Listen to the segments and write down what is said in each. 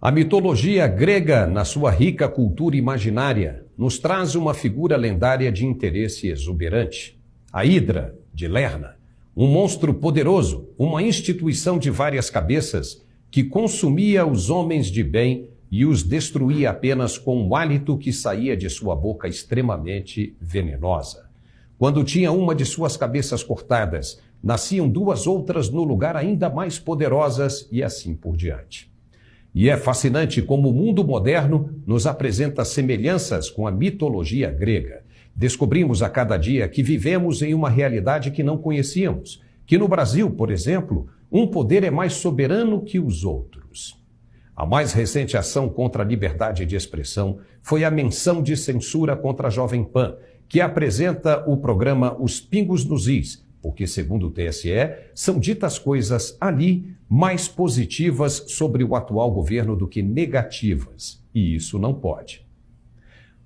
A mitologia grega, na sua rica cultura imaginária, nos traz uma figura lendária de interesse exuberante. A Hidra, de Lerna, um monstro poderoso, uma instituição de várias cabeças que consumia os homens de bem e os destruía apenas com o hálito que saía de sua boca extremamente venenosa. Quando tinha uma de suas cabeças cortadas, nasciam duas outras no lugar ainda mais poderosas e assim por diante. E é fascinante como o mundo moderno nos apresenta semelhanças com a mitologia grega. Descobrimos a cada dia que vivemos em uma realidade que não conhecíamos, que no Brasil, por exemplo, um poder é mais soberano que os outros. A mais recente ação contra a liberdade de expressão foi a menção de censura contra a Jovem Pan, que apresenta o programa Os Pingos nos Is, porque, segundo o TSE, são ditas coisas ali mais positivas sobre o atual governo do que negativas, e isso não pode.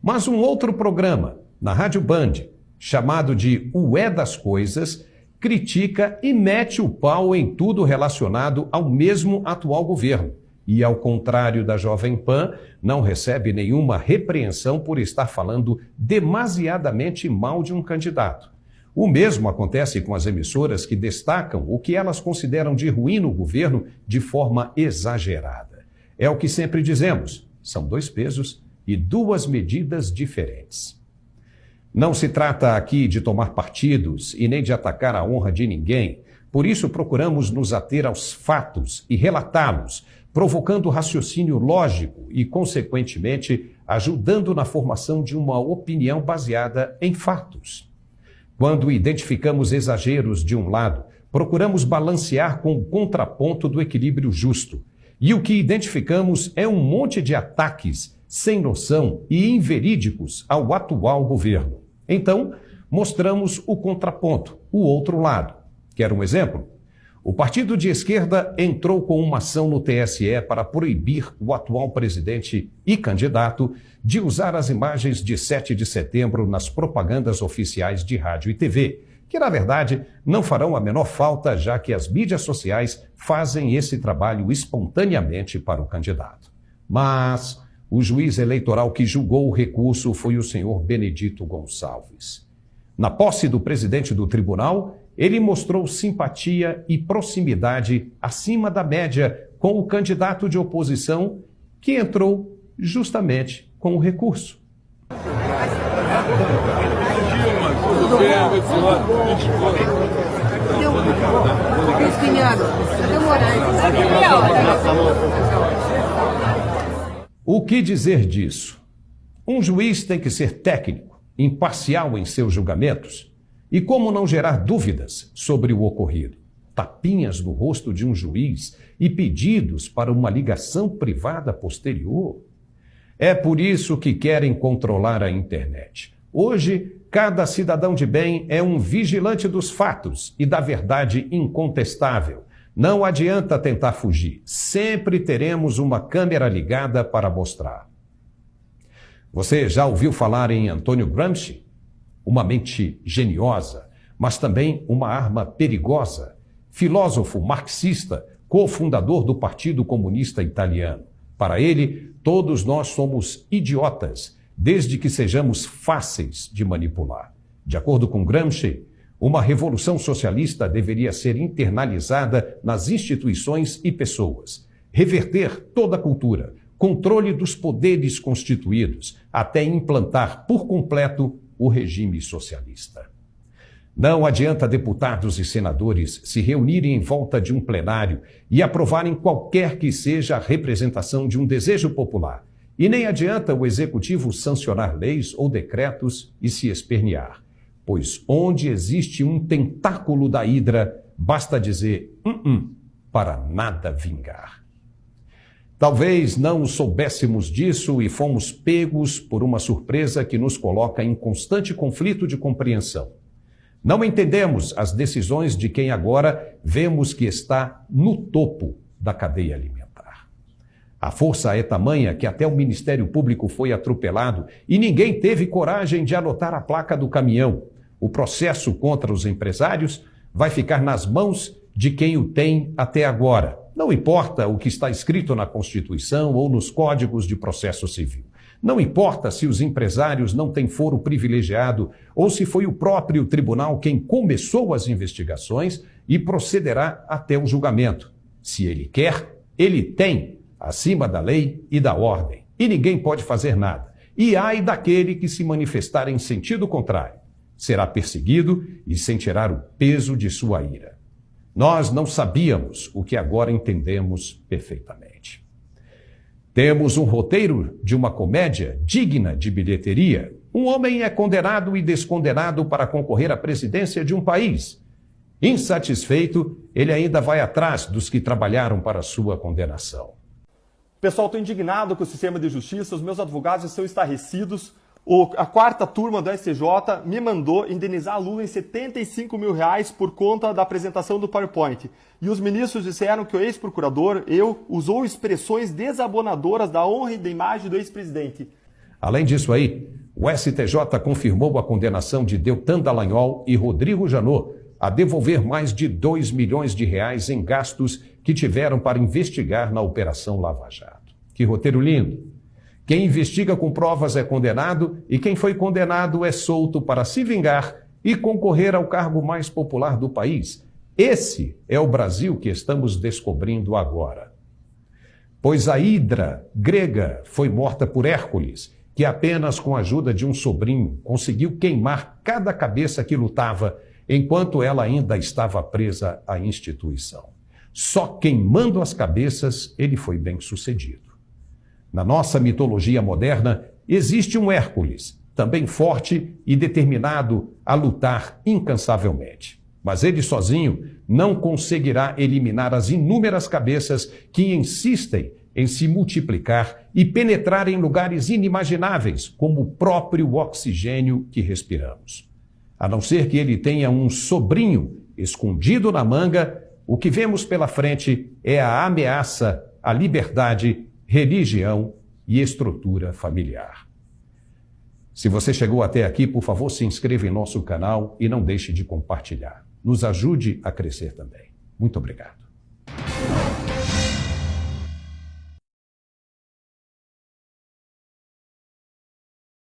Mas um outro programa, na Rádio Band, chamado de O É das Coisas, critica e mete o pau em tudo relacionado ao mesmo atual governo. E, ao contrário da Jovem Pan, não recebe nenhuma repreensão por estar falando demasiadamente mal de um candidato. O mesmo acontece com as emissoras que destacam o que elas consideram de ruim no governo de forma exagerada. É o que sempre dizemos, são dois pesos e duas medidas diferentes. Não se trata aqui de tomar partidos e nem de atacar a honra de ninguém, por isso procuramos nos ater aos fatos e relatá-los, provocando raciocínio lógico e, consequentemente, ajudando na formação de uma opinião baseada em fatos. Quando identificamos exageros de um lado, procuramos balancear com o contraponto do equilíbrio justo. E o que identificamos é um monte de ataques sem noção e inverídicos ao atual governo. Então, mostramos o contraponto, o outro lado. Quer um exemplo? O partido de esquerda entrou com uma ação no TSE para proibir o atual presidente e candidato de usar as imagens de 7 de setembro nas propagandas oficiais de rádio e TV, que, na verdade, não farão a menor falta, já que as mídias sociais fazem esse trabalho espontaneamente para o candidato. Mas o juiz eleitoral que julgou o recurso foi o senhor Benedito Gonçalves. Na posse do presidente do tribunal, ele mostrou simpatia e proximidade acima da média com o candidato de oposição que entrou justamente com o recurso. O que dizer disso? Um juiz tem que ser técnico, imparcial em seus julgamentos. E como não gerar dúvidas sobre o ocorrido? Tapinhas no rosto de um juiz e pedidos para uma ligação privada posterior? É por isso que querem controlar a internet. Hoje, cada cidadão de bem é um vigilante dos fatos e da verdade incontestável. Não adianta tentar fugir. Sempre teremos uma câmera ligada para mostrar. Você já ouviu falar em Antônio Gramsci? Uma mente geniosa, mas também uma arma perigosa. Filósofo marxista, cofundador do Partido Comunista Italiano. Para ele, todos nós somos idiotas, desde que sejamos fáceis de manipular. De acordo com Gramsci, uma revolução socialista deveria ser internalizada nas instituições e pessoas, reverter toda a cultura, controle dos poderes constituídos, até implantar por completo o regime socialista. Não adianta deputados e senadores se reunirem em volta de um plenário e aprovarem qualquer que seja a representação de um desejo popular. E nem adianta o executivo sancionar leis ou decretos e se espernear. Pois onde existe um tentáculo da hidra, basta dizer para nada vingar. Talvez não soubéssemos disso e fomos pegos por uma surpresa que nos coloca em constante conflito de compreensão. Não entendemos as decisões de quem agora vemos que está no topo da cadeia alimentar. A força é tamanha que até o Ministério Público foi atropelado e ninguém teve coragem de anotar a placa do caminhão. O processo contra os empresários vai ficar nas mãos de quem o tem até agora. Não importa o que está escrito na Constituição ou nos códigos de processo civil. Não importa se os empresários não têm foro privilegiado ou se foi o próprio tribunal quem começou as investigações e procederá até o julgamento. Se ele quer, ele tem, acima da lei e da ordem. E ninguém pode fazer nada. E ai daquele que se manifestar em sentido contrário. Será perseguido e sentirá o peso de sua ira. Nós não sabíamos o que agora entendemos perfeitamente. Temos um roteiro de uma comédia digna de bilheteria. Um homem é condenado e descondenado para concorrer à presidência de um país. Insatisfeito, ele ainda vai atrás dos que trabalharam para sua condenação. Pessoal, estou indignado com o sistema de justiça, os meus advogados estão estarrecidos. A quarta turma do STJ me mandou indenizar Lula em R$75 mil por conta da apresentação do PowerPoint. E os ministros disseram que o ex-procurador, usou expressões desabonadoras da honra e da imagem do ex-presidente. Além disso aí, o STJ confirmou a condenação de Deltan Dallagnol e Rodrigo Janot a devolver mais de R$2 milhões em gastos que tiveram para investigar na Operação Lava Jato. Que roteiro lindo! Quem investiga com provas é condenado e quem foi condenado é solto para se vingar e concorrer ao cargo mais popular do país. Esse é o Brasil que estamos descobrindo agora. Pois a Hidra grega foi morta por Hércules, que apenas com a ajuda de um sobrinho conseguiu queimar cada cabeça que lutava, enquanto ela ainda estava presa à instituição. Só queimando as cabeças ele foi bem-sucedido. Na nossa mitologia moderna, existe um Hércules, também forte e determinado a lutar incansavelmente. Mas ele sozinho não conseguirá eliminar as inúmeras cabeças que insistem em se multiplicar e penetrar em lugares inimagináveis, como o próprio oxigênio que respiramos. A não ser que ele tenha um sobrinho escondido na manga, o que vemos pela frente é a ameaça à liberdade, religião e estrutura familiar. Se você chegou até aqui, por favor, se inscreva em nosso canal e não deixe de compartilhar. Nos ajude a crescer também. Muito obrigado.